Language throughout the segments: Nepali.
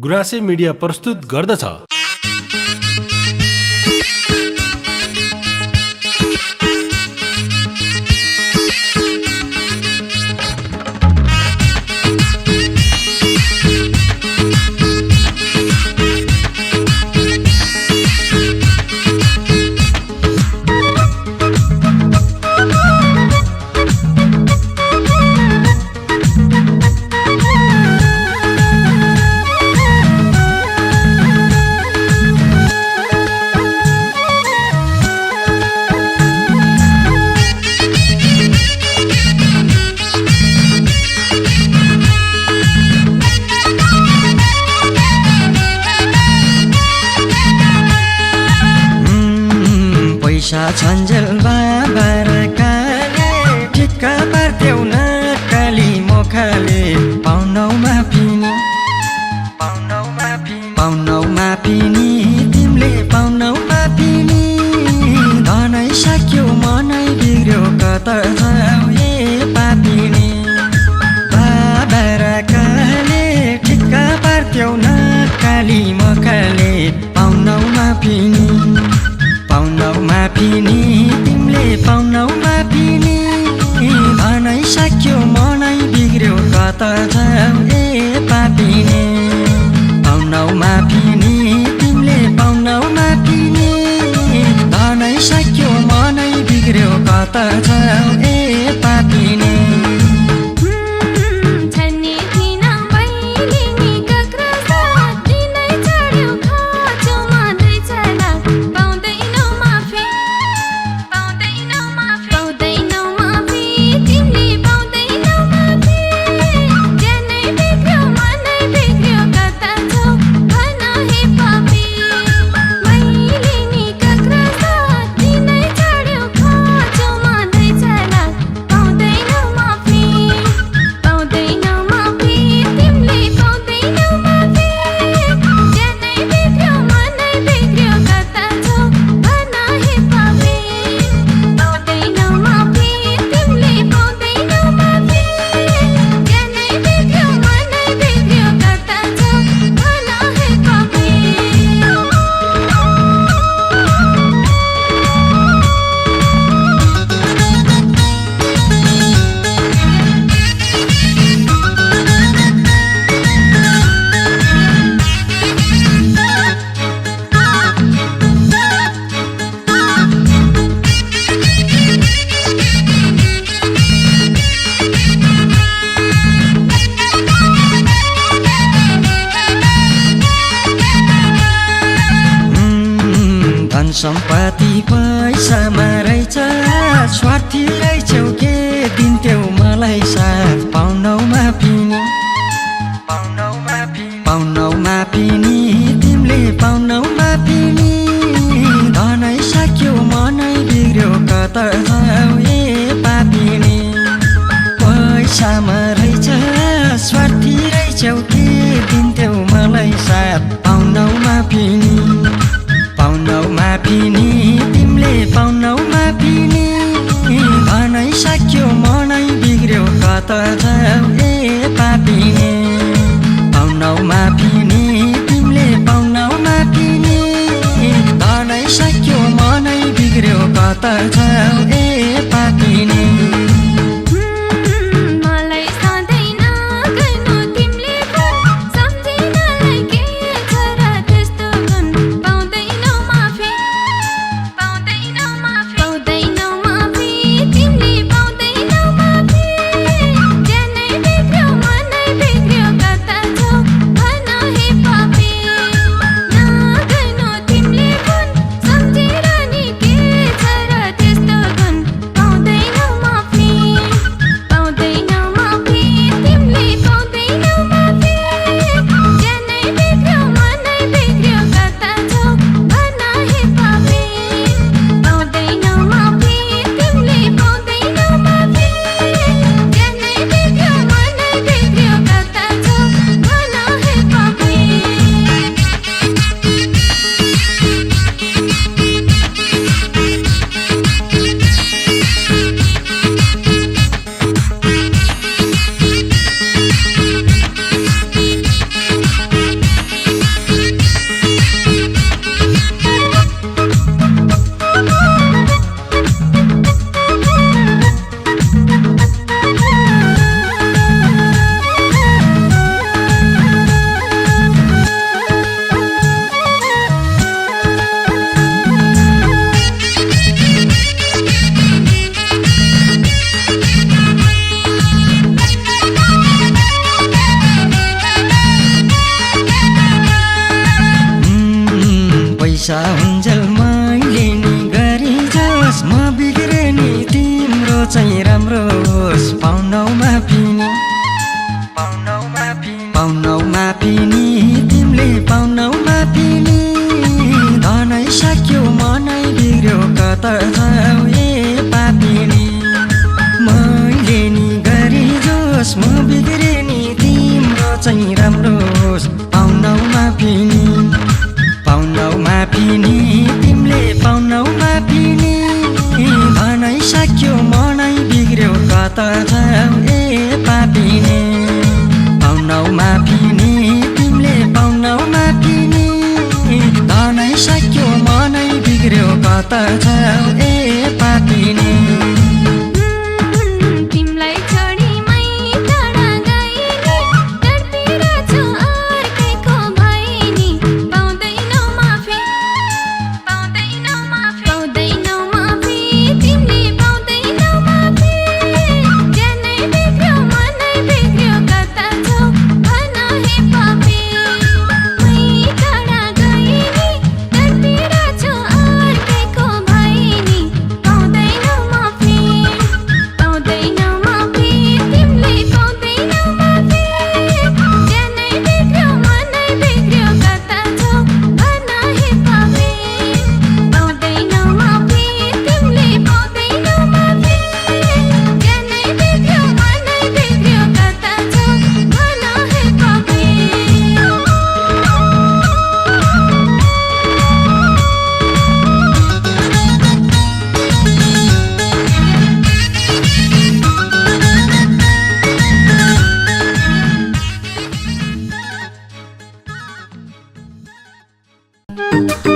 गुराँसे मिडिया प्रस्तुत गर्दछ। छन्जेल बाबा र काले ठिक्का पार्थ्यौ न काली मोखाले पाउनौमा पिनी तिमीले पाउनौमा पिनी धनै सक्यो मनै बिग्र्यो कता जाऊ ए पापिनी बाबा र काले ठिक्का पार्थ्यौ न काली मोखाले पाउनौमा पिनी तिमीले पाउनौमा पिनी धनै सक्यो मनै बिग्र्यो कता जाऊ ए पापिनी पाउनौमा पिनी तिमीले पाउनौमा पिनी धनै सक्यो मनै बिग्र्यो कता जाऊ ए पापिनी सम्पत्ति पैसामा रहेछ स्वार्थी रहेछौ के दिन्थ्यौ मलाई साथ पाउनौमा पिनी तिमीले पाउनौमा पिनी धनै सक्यो मनै बिग्र्यो कता जाऊ ए पापिनी पैसामा रहेछ स्वार्थी रहेछौ के दिन्थ्यौ मलाई साथ पाउनौमा पिनी तिमीले पाउनौमा पिनी धनै सक्यो मनै बिग्र्यो कता जाऊ ए पापिनी पाउनौमा पिनी तिमीले पाउनौमा पिनी धनै सक्यो मनै बिग्र्यो कता जाऊ ए पापिनी पैसा हुन्जेल मैले नि गरी जाओस् म बिग्रे नि तिम्रो चाहिँ राम्रो होस् पाउनौ माफी नि पाउनौ माफी नि तिमीले पाउनौ माफी नि धनै सक्यो मनै बिग्र्यो कता जाऊ ए पापिनी मैले नि गरी जोस् म बिग्रे नि तिम्रो चाहिँ राम्रो होस् पाउनौ माफी नि तिमीले पाउनौ माफी नि धनै सक्यो मनै बिग्र्यो कता जाऊ ए पापिनी पाउनौ माफी नि तिमीले पाउनौ माफी नि धनै सक्यो मनै बिग्र्यो कता जाऊ ए पापिनी Thank you.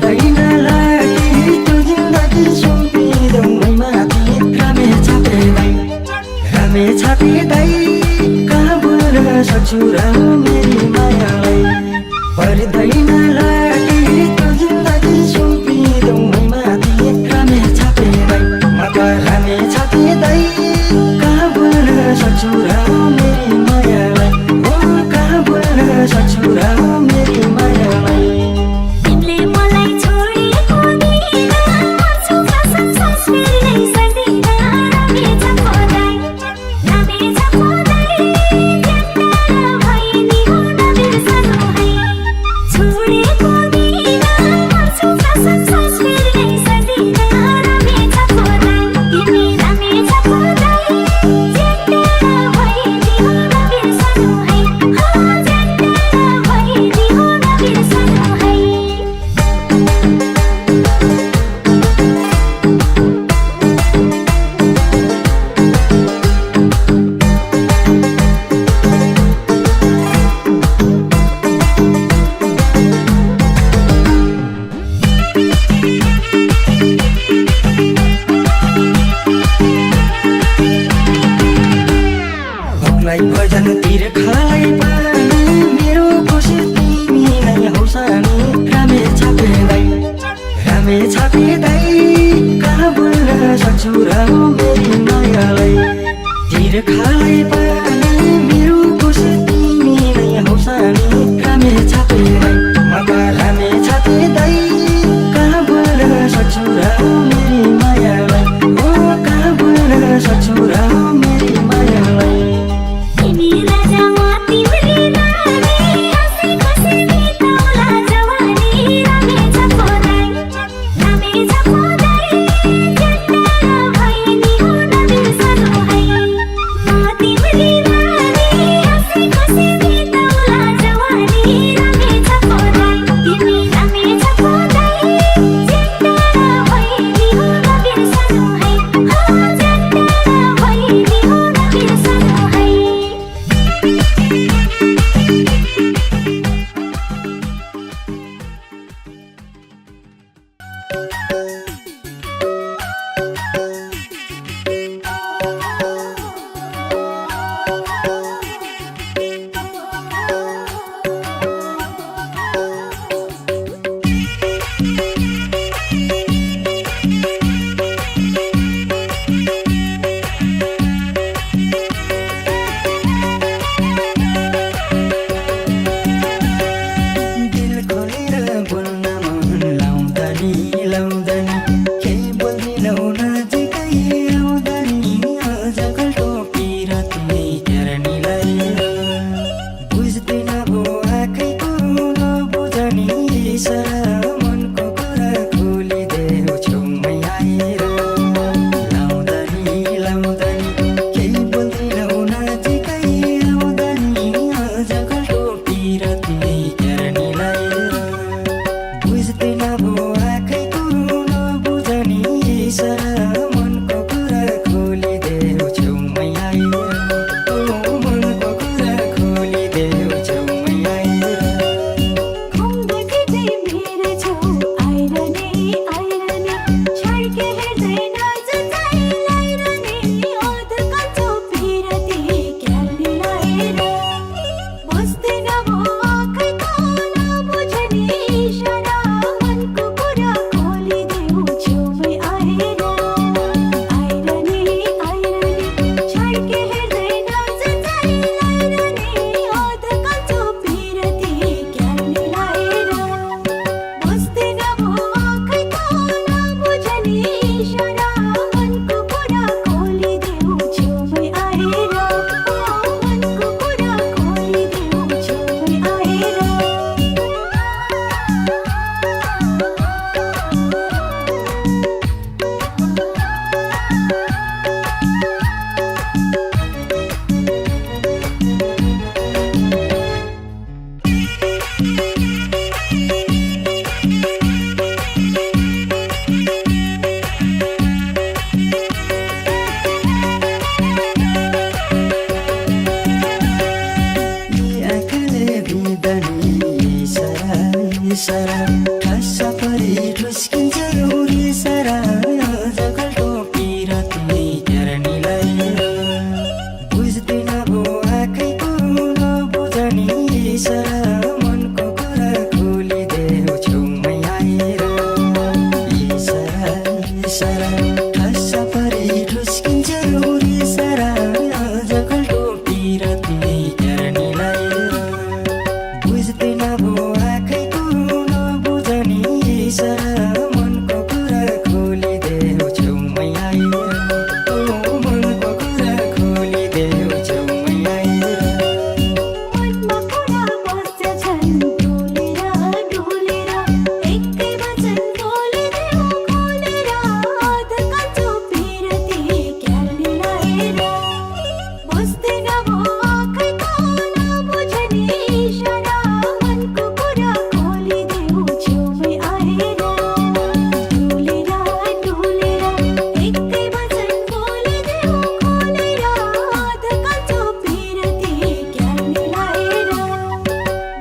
पर्दैन लागी त्यो जिन्दगी सुम्पिदेऊ मै माथि रामे छापिँदै कहाँ बोल्न सक्छु र मेरी मायालाई पर्दैन लागी त्यो जिन्दगी सुम्पिदेऊ मै माथि रामे छापिँदै म त रामे छापिँदै कहाँ बोल्न सक्छु र मेरी मायालाई ओ कहाँ बोल्न सक्छु र मेरी मायालाई तिमीले मलाई छोडेको दिन मर्छु कसम सास फेर्नै सक्दिन रामे छाप्दै ज्यान भए नि हो नबिर्सनु है छोडेको दिन मर्छु कसम सास फेर्नै सक्दिन रामे छाप्दै तिमी रामे छाप्दै ज्यान भए नि हो नबिर्सनु है ज्यान भए नि हो नबिर्सनु है भोकलाई भजन तिर खालाई पानी मेरो खुसी तिमी नै हौ सानी रामे छापिँदै कहाँ बोल्न सक्छु र मेरी मायालाई तिर खालाई पानी मेरो खुसी तिमी नै हौ सानी रामे छापिँदै म त रामे छापिँदै कहाँ बोल्न सक्छु र मेरी मायालाई ओ कहाँ बोल्न सक्छु र मेरी मायालाई तिमी राजा म तिम्री रानी हाँसी खुसी बिताउला जवानी रामे छाप्दै ज्यान भए नि हो नबिर्सनु है म तिम्री रानी हाँसी खुसी बिताउला जवानी रामे छाप्दै तिमी रामे छाप्दै ज्यान भए नि हो नबिर्सनु है ज्यान भए नि हो नबिर्सनु है दिल खोलेर बोल्न मन लाउँदा नि केही बोल्दिनौ नजिकै आउँदा नि अझकल टोपी र तिमी हेर्नेलाई बुझ्दिन भो आँखैको नबुझनी इसारा मनको कुरा खोलिदेऊ छेउमै आएर लाउँदा नि केही बोल्दिनौ नजिकै आउँदा नि अझकल टोपी र तिमी हेर्नेलाई बुझ्दिन भो आँखैको नबुझनी इसारा मनको कुरा खोलिदेऊ छेउमै आएर ओ मनको कुरा खोलिदेऊ छेउमै आएर घुम्दै मेरो छेउ आएर नि छड्के हेर्दै नजुझाइ लाएर नि अधकल चोपी र ती क्याल्ने लाएर बस्दैन भो आँखैको नबुझ्ने इसारा मनको कुरा खोलिदेऊ छेउमै आएर इसारा ठस्स परी ठुस्किन्छ उरी सारा जगलको पिरती हेर्नेलाई बुझ्दैन भो आँखैको नबुझनी इसारा मनको कुरा खोलिदेऊ छेउमै आएर मनको कुरा खोलिदेऊ छेउमै आएर मनमा कुरा बस्छन् डोलेर डोलेर एकै वचन बोलिदेऊ खोलेर अधकाचो पिरती क्याल्ने लाएर बुझ्दैन भो आँखैको नबुझनी इसारा मनको कुरा खोलिदेऊ छेउमै आएर डोलेर डोलेर एकै वचन बोलिदेऊ खोलेर अधकाचो पिरती क्याल्ने लाएर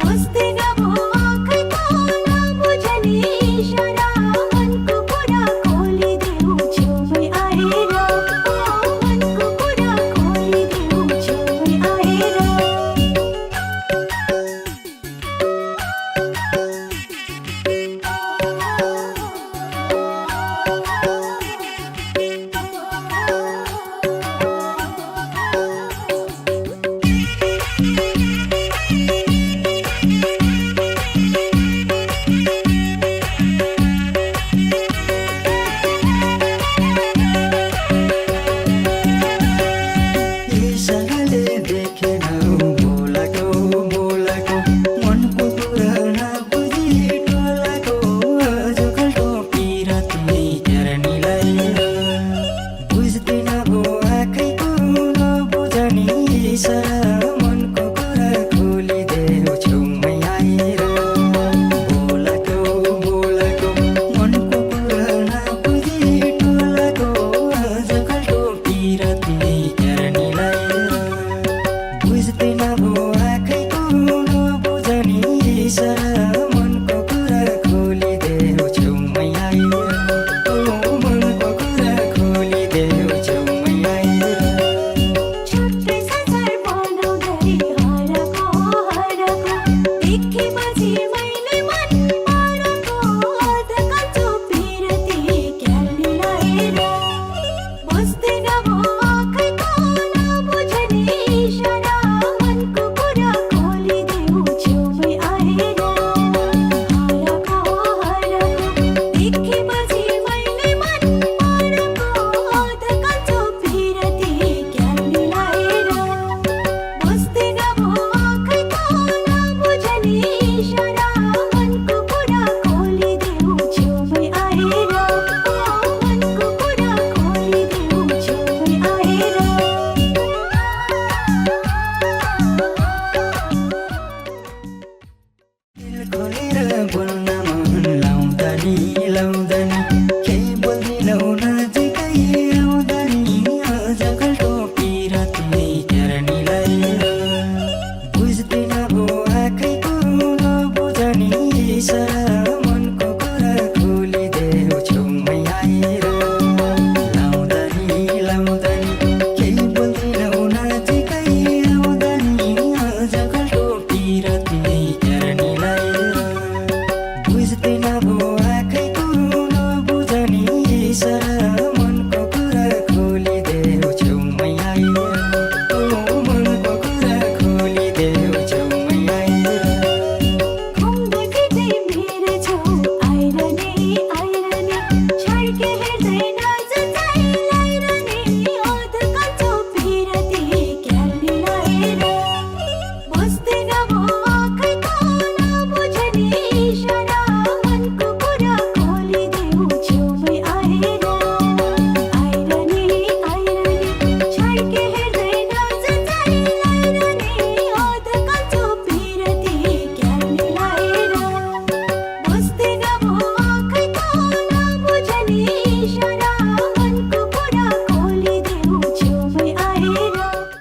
बुझ्दैन भो आँखैको नबुझनी इसारा मनको कुरा खोलिदेऊ छेउमै आएर मनको कुरा खोलिदेऊ छेउमै आएर इसाराले देखेन बोलाको बोलाको मनको कुरा नबुझी टोलाको जगलको पिरती हेर्नेलाई बुझ्दैन भो आँखैको नबुझनी इसारा मनको कुरा खोलिदेऊ छेउमै आएर बोलाको बोलाको मनको कुरा नबुझी टोलाको जगलको पिरती हेर्नेलाई बुझ्दैन भो आँखैको नबुझनी इसारा मनको कुरा खोलिदेऊ छेउमै आएर मनको कुरा खोलिदेऊ छेउमै आएर छुट्टै संसार बनाउँदै हरको हरको देखेपछि मैले मन मरको अधकाचो पिरती क्याल्ने लाएर बुझ्दैन भो आँखैको नबुझनी इसारा मनको कुरा खोलिदेऊ छेउमै आएर हरको हरको देखेपछि मैले मन मरको अधकाचो पिरती क्याल्ने लाएर बुझ्दैन भो आँखैको नबुझनी इसारा मनको कुरा खोलिदेऊ छेउमै आएर मनको कुरा खोलिदेऊ छेउमै आएर दिल खोलेर बोल्न मन लाउँदा नि लाउँदा